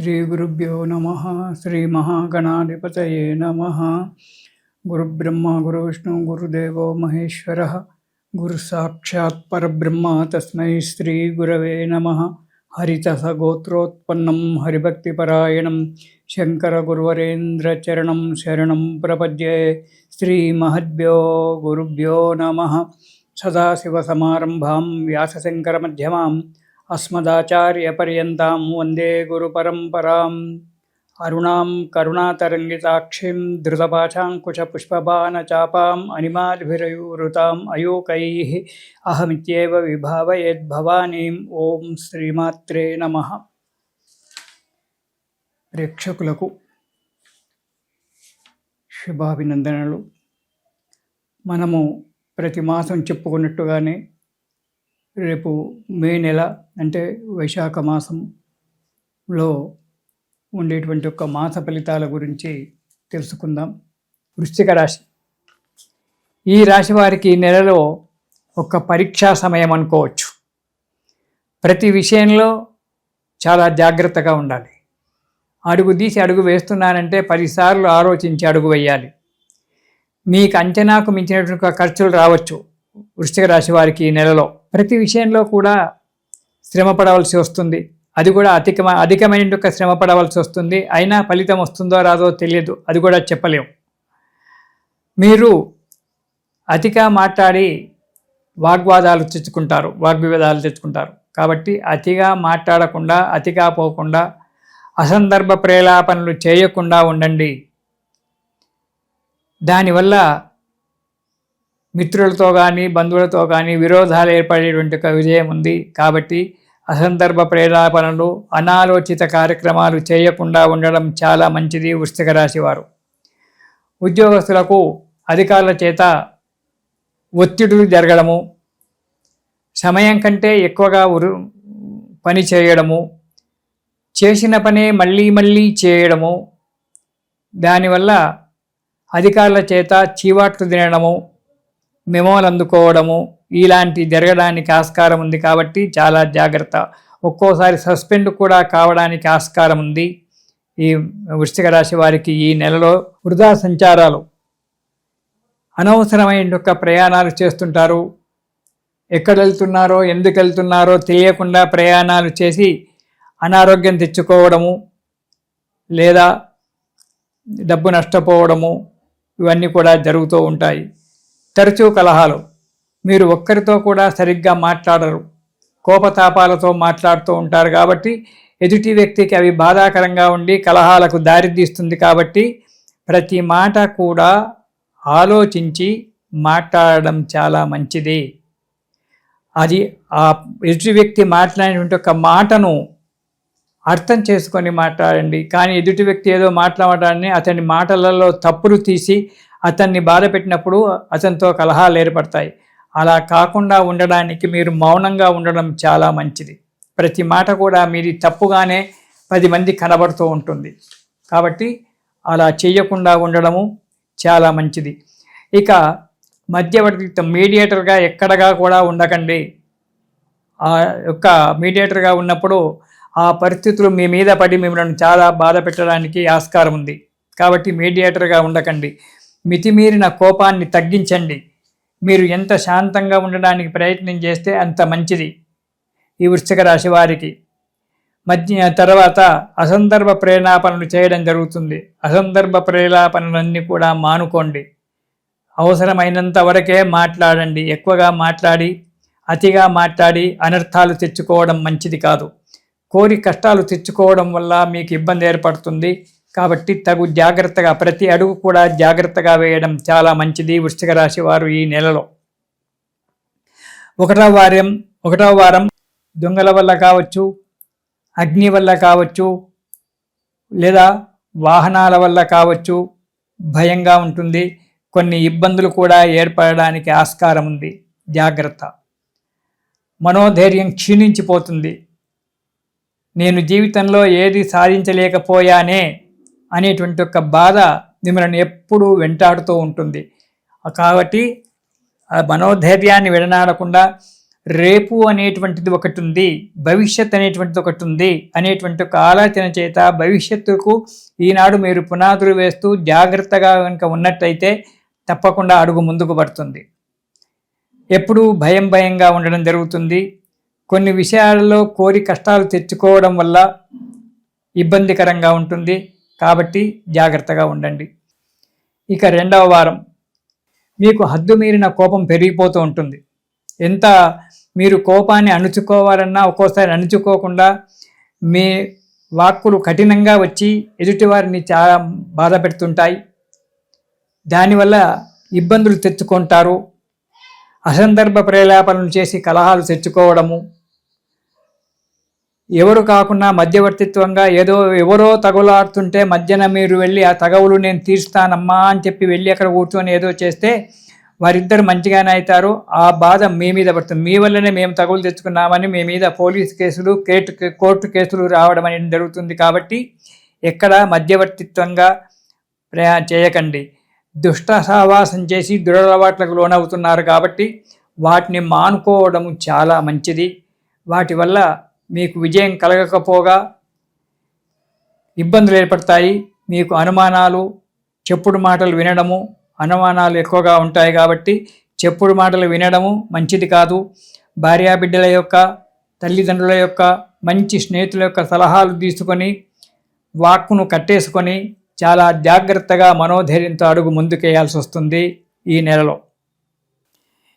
श्रीगुरुभ्यो नमः। श्रीमहागणाधिपतये नमः। गुरुब्रह्मा गुरुविष्णु गुरुदेवो महेश्वरः। गुरुसाक्षात् परब्रह्म तस्मै श्रीगुरवे नमः। हरितसगोत्रोत्पन्नं हरिभक्तिपरायणं शङ्करगुरुवरेन्द्रचरणं शरणं प्रपद्ये। श्रीमहद्भ्यो गुरुभ्यो नमः। सदाशिवसमारम्भां व्यासशङ्करमध्यमाम् अस्मदाचार्यपर्यन्तां वन्दे गुरुपरम्पराम्। अरुणां करुणातरङ्गिताक्षीं धृतपाशाङ्कुशपुष्पबाणचापाम् अनिमादिभिरयुवृताम् अयूकैः अहमित्येव विभावयेद्भवानीम्। ఓం శ్రీమాత్రే నమః. ప్రేక్షకులకు శుభాభినందనలు. మనము ప్రతి మాసం చెప్పుకున్నట్టుగానే రేపు మే నెల అంటే వైశాఖ మాసంలో ఉండేటువంటి ఒక మాస ఫలితాల గురించి తెలుసుకుందాం. వృశ్చిక రాశి. ఈ రాశి వారికి ఈ నెలలో ఒక పరీక్షా సమయం అనుకోవచ్చు. ప్రతి విషయంలో చాలా జాగ్రత్తగా ఉండాలి. అడుగు తీసి అడుగు వేస్తున్నానంటే 10 సార్లు ఆలోచించి అడుగు వేయాలి. మీకు అంచనాకు మించినటువంటి ఖర్చులు రావచ్చు. వృశ్చిక రాశి వారికి ఈ నెలలో ప్రతి విషయంలో కూడా శ్రమ పడవలసి వస్తుంది. అది కూడా అధికమైన శ్రమ పడవలసి వస్తుంది. అయినా ఫలితం వస్తుందో రాదో తెలియదు, అది కూడా చెప్పలేము. మీరు అతిగా మాట్లాడి వాగ్వివాదాలు తెచ్చుకుంటారు. కాబట్టి అతిగా మాట్లాడకుండా, అతిగా పోకుండా, అసందర్భ ప్రేలాపనలు చేయకుండా ఉండండి. దానివల్ల మిత్రులతో కానీ బంధువులతో కానీ విరోధాలు ఏర్పడేటువంటి ఒక విజయం ఉంది. కాబట్టి అసందర్భ ప్రేలాపనలు, అనాలోచిత కార్యక్రమాలు చేయకుండా ఉండడం చాలా మంచిది. వృశ్చిక రాశి వారు ఉద్యోగస్తులకు అధికారుల చేత ఒత్తిడులు జరగడము, సమయం కంటే ఎక్కువగా పని చేయడము, చేసిన పనే మళ్ళీ చేయడము, దానివల్ల అధికారుల చేత చీవాట్లు తినడము, మెమోలు అందుకోవడము ఇలాంటి జరగడానికి ఆస్కారం ఉంది. కాబట్టి చాలా జాగ్రత్త. ఒక్కోసారి సస్పెండ్ కూడా కావడానికి ఆస్కారం ఉంది. ఈ వృశ్చిక రాశి వారికి ఈ నెలలో వృధా సంచారాలు, అనవసరమైన ప్రయాణాలు చేస్తుంటారు. ఎక్కడ వెళ్తున్నారో ఎందుకు వెళ్తున్నారో తెలియకుండా ప్రయాణాలు చేసి అనారోగ్యం తెచ్చుకోవడము, లేదా డబ్బు నష్టపోవడము ఇవన్నీ కూడా జరుగుతూ ఉంటాయి. తరచూ కలహాలు. మీరు ఒక్కరితో కూడా సరిగ్గా మాట్లాడరు, కోపతాపాలతో మాట్లాడుతూ ఉంటారు. కాబట్టి ఎదుటి వ్యక్తికి అవి బాధాకరంగా ఉండి కలహాలకు దారితీస్తుంది. కాబట్టి ప్రతి మాట కూడా ఆలోచించి మాట్లాడడం చాలా మంచిది. అది ఆ ఎదుటి వ్యక్తి మాట్లాడినటువంటి ఒక మాటను అర్థం చేసుకొని మాట్లాడండి. కానీ ఎదుటి వ్యక్తి ఏదో మాట్లాడడాన్ని అతని మాటలలో తప్పులు తీసి అతన్ని బాధ పెట్టినప్పుడు అతనితో కలహాలు ఏర్పడతాయి. అలా కాకుండా ఉండడానికి మీరు మౌనంగా ఉండడం చాలా మంచిది. ప్రతి మాట కూడా మీది తప్పుగానే 10 మంది కనబడుతూ ఉంటుంది. కాబట్టి అలా చేయకుండా ఉండడము చాలా మంచిది. ఇక మధ్యవర్తి మీడియేటర్గా ఎక్కడగా కూడా ఉండకండి. ఆ యొక్క మీడియేటర్గా ఉన్నప్పుడు ఆ పరిస్థితులు మీ మీద పడి మిమ్మల్ని చాలా బాధ పెట్టడానికి ఆస్కారం ఉంది. కాబట్టి మీడియేటర్గా ఉండకండి. మితిమీరిన కోపాన్ని తగ్గించండి. మీరు ఎంత శాంతంగా ఉండడానికి ప్రయత్నం చేస్తే అంత మంచిది ఈ వృశ్చిక రాశి వారికి. తర్వాత అసందర్భ ప్రేలాపనలు చేయడం జరుగుతుంది. అసందర్భ ప్రేలాపనలన్నీ కూడా మానుకోండి. అవసరమైనంత వరకే మాట్లాడండి. ఎక్కువగా మాట్లాడి, అతిగా మాట్లాడి అనర్థాలు తెచ్చుకోవడం మంచిది కాదు. కోరి కష్టాలు తెచ్చుకోవడం వల్ల మీకు ఇబ్బంది ఏర్పడుతుంది. కాబట్టి తగు జాగ్రత్తగా, ప్రతి అడుగు కూడా జాగ్రత్తగా వేయడం చాలా మంచిది వృశ్చిక రాశి వారు ఈ నెలలో. 1వ వారం దొంగల వల్ల కావచ్చు, అగ్ని వల్ల కావచ్చు, లేదా వాహనాల వల్ల కావచ్చు భయంగా ఉంటుంది. కొన్ని ఇబ్బందులు కూడా ఏర్పడడానికి ఆస్కారం ఉంది. జాగ్రత్త. మనోధైర్యం క్షీణించిపోతుంది. నేను జీవితంలో ఏది సాధించలేకపోయానే అనేటువంటి ఒక బాధ మిమ్మల్ని ఎప్పుడూ వెంటాడుతూ ఉంటుంది. కాబట్టి ఆ మనోధైర్యాన్ని విడనాడకుండా రేపు అనేటువంటిది ఒకటి ఉంది, భవిష్యత్ అనేటువంటిది ఒకటి ఉంది అనేటువంటి ఒక ఆలోచన చేత భవిష్యత్తుకు ఈనాడు మీరు పునాదులు వేస్తూ జాగ్రత్తగా కనుక ఉన్నట్టయితే తప్పకుండా అడుగు ముందుకు పడుతుంది. ఎప్పుడూ భయంగా ఉండడం జరుగుతుంది. కొన్ని విషయాలలో కోరి కష్టాలు తెచ్చుకోవడం వల్ల ఇబ్బందికరంగా ఉంటుంది. కాబట్టి జాగ్రత్తగా ఉండండి. ఇక 2వ వారం మీకు హద్దు మీరిన కోపం పెరిగిపోతూ ఉంటుంది. ఎంత మీరు కోపాన్ని అణుచుకోవాలన్నా ఒక్కోసారి అణుచుకోకుండా మీ వాక్కులు కఠినంగా వచ్చి ఎదుటివారిని చాలా బాధ పెడుతుంటాయి. దానివల్ల ఇబ్బందులు తెచ్చుకుంటారు. అసందర్భ ప్రేలాపనలు చేసి కలహాలు తెచ్చుకోవడము, ఎవరు కాకుండా మధ్యవర్తిత్వంగా ఎవరో తగులాడుతుంటే మధ్యన మీరు వెళ్ళి ఆ తగవులు నేను తీరుస్తానమ్మా అని చెప్పి వెళ్ళి అక్కడ కూర్చొని ఏదో చేస్తే వారిద్దరు మంచిగానే అవుతారు. ఆ బాధ మీ మీద పడుతుంది. మీ వల్లనే మేము తగులు తెచ్చుకున్నామని మీ మీద పోలీస్ కేసులు కోర్టు కేసులు రావడం అనేది జరుగుతుంది. కాబట్టి ఎక్కడ మధ్యవర్తిత్వంగా చేయకండి. దుష్ట సహవాసం చేసి దురలవాట్లకు లోనవుతున్నారు. కాబట్టి వాటిని మానుకోవడం చాలా మంచిది. వాటి వల్ల మీకు విజయం కలగకపోగా ఇబ్బందులు ఏర్పడతాయి. మీకు అనుమానాలు, చెప్పుడు మాటలు వినడము, అనుమానాలు ఎక్కువగా ఉంటాయి. కాబట్టి చెప్పుడు మాటలు వినడము మంచిది కాదు. భార్యాబిడ్డల యొక్క, తల్లిదండ్రుల యొక్క, మంచి స్నేహితుల యొక్క సలహాలు తీసుకొని వాక్కును కట్టేసుకొని చాలా జాగ్రత్తగా మనోధైర్యంతో అడుగు ముందుకేయాల్సి వస్తుంది ఈ నెలలో.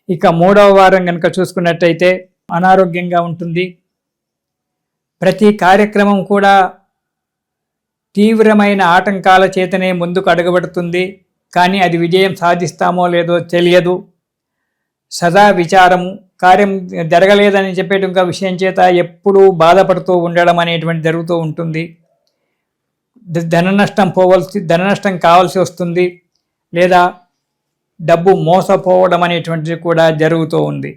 ఇక 3వ వారం కనుక చూసుకున్నట్టయితే అనారోగ్యంగా ఉంటుంది. ప్రతి కార్యక్రమం కూడా తీవ్రమైన ఆటంకాల చేతనే ముందుకు అడుగుపెడుతుంది. కానీ అది విజయం సాధిస్తామో లేదో తెలియదు. సదా విచారము, కార్యం జరగలేదని చెప్పేట విషయం చేత ఎప్పుడూ బాధపడుతూ ఉండడం అనేటువంటి జరుగుతూ ఉంటుంది. ధన నష్టం కావాల్సి వస్తుంది, లేదా డబ్బు మోసపోవడం అనేటువంటిది కూడా జరుగుతూ ఉంది.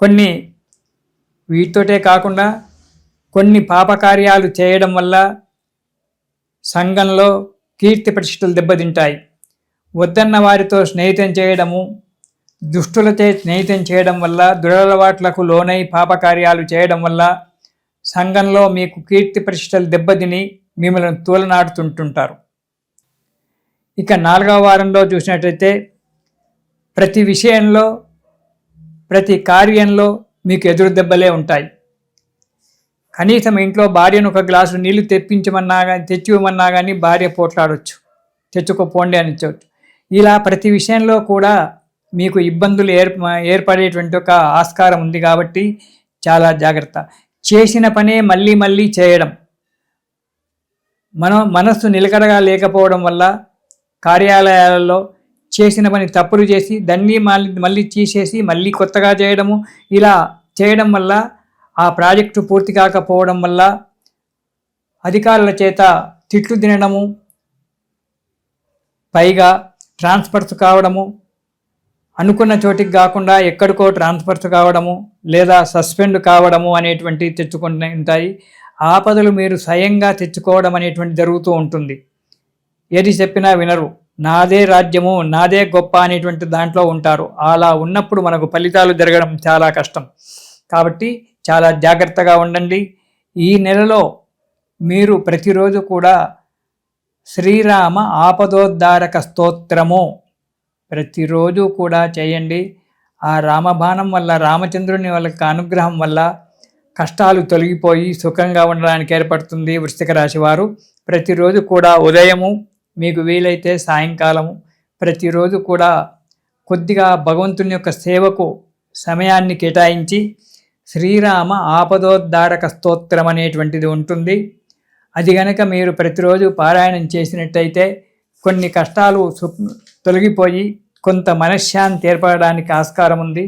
కొన్ని వీటితోటే కాకుండా కొన్ని పాపకార్యాలు చేయడం వల్ల సంఘంలో కీర్తి ప్రతిష్టలు దెబ్బతింటాయి. వద్దన్న వారితో స్నేహితం చేయడము, దుష్టులచే స్నేహితం చేయడం వల్ల, దురలవాట్లకు లోనై పాపకార్యాలు చేయడం వల్ల సంఘంలో మీకు కీర్తి ప్రతిష్టలు దెబ్బతిని మిమ్మల్ని తూలనాడుతుంటుంటారు. ఇక 4వ వారంలో చూసినట్లయితే ప్రతి విషయంలో, ప్రతి కార్యంలో మీకు ఎదురు దెబ్బలే ఉంటాయి. కనీసం ఇంట్లో భార్యను ఒక గ్లాసు నీళ్లు తెచ్చివ్వమన్నా కానీ భార్య పోట్లాడవచ్చు, తెచ్చుకోపోండి అని చెప్పచ్చు. ఇలా ప్రతి విషయంలో కూడా మీకు ఇబ్బందులు ఏర్పడేటువంటి ఒక ఆస్కారం ఉంది. కాబట్టి చాలా జాగ్రత్త. చేసిన పనే మళ్ళీ చేయడం, మనస్సు నిలకడగా లేకపోవడం వల్ల కార్యాలయాలలో చేసిన పని తప్పులు చేసి దాన్ని మళ్ళీ తీసేసి మళ్ళీ కొత్తగా చేయడము, ఇలా చేయడం వల్ల ఆ ప్రాజెక్టు పూర్తి కాకపోవడం వల్ల అధికారుల చేత తిట్లు తినడము, పైగా ట్రాన్స్ఫర్స్ కావడము, అనుకున్న చోటికి కాకుండా ఎక్కడికో ట్రాన్స్ఫర్స్ కావడము, లేదా సస్పెండ్ కావడము అనేటువంటి తెచ్చుకుంటాయి. ఆపదలు మీరు స్వయంగా తెచ్చుకోవడం అనేటువంటి జరుగుతూ ఉంటుంది. ఏది చెప్పినా వినరు. నాదే రాజ్యము, నాదే గొప్ప అనేటువంటి దాంట్లో ఉంటారు. అలా ఉన్నప్పుడు మనకు ఫలితాలు జరగడం చాలా కష్టం. కాబట్టి చాలా జాగ్రత్తగా ఉండండి. ఈ నెలలో మీరు ప్రతిరోజు కూడా శ్రీరామ ఆపదోద్ధారక స్తోత్రము ప్రతిరోజు కూడా చేయండి. ఆ రామబాణం వల్ల, రామచంద్రుని వాళ్ళకి అనుగ్రహం వల్ల కష్టాలు తొలగిపోయి సుఖంగా ఉండడానికి ఏర్పడుతుంది. వృశ్చిక రాశి వారు ప్రతిరోజు కూడా ఉదయము, మీకు వీలైతే సాయంకాలము, ప్రతిరోజు కూడా కొద్దిగా భగవంతుని యొక్క సేవకు సమయాన్ని కేటాయించి శ్రీరామ ఆపదోద్ధారక స్తోత్రం అనేటువంటిది ఉంటుంది. అది గనక మీరు ప్రతిరోజు పారాయణం చేసినట్టయితే కొన్ని కష్టాలు తొలగిపోయి కొంత మనశ్శాంతి ఏర్పడడానికి ఆస్కారం ఉంది.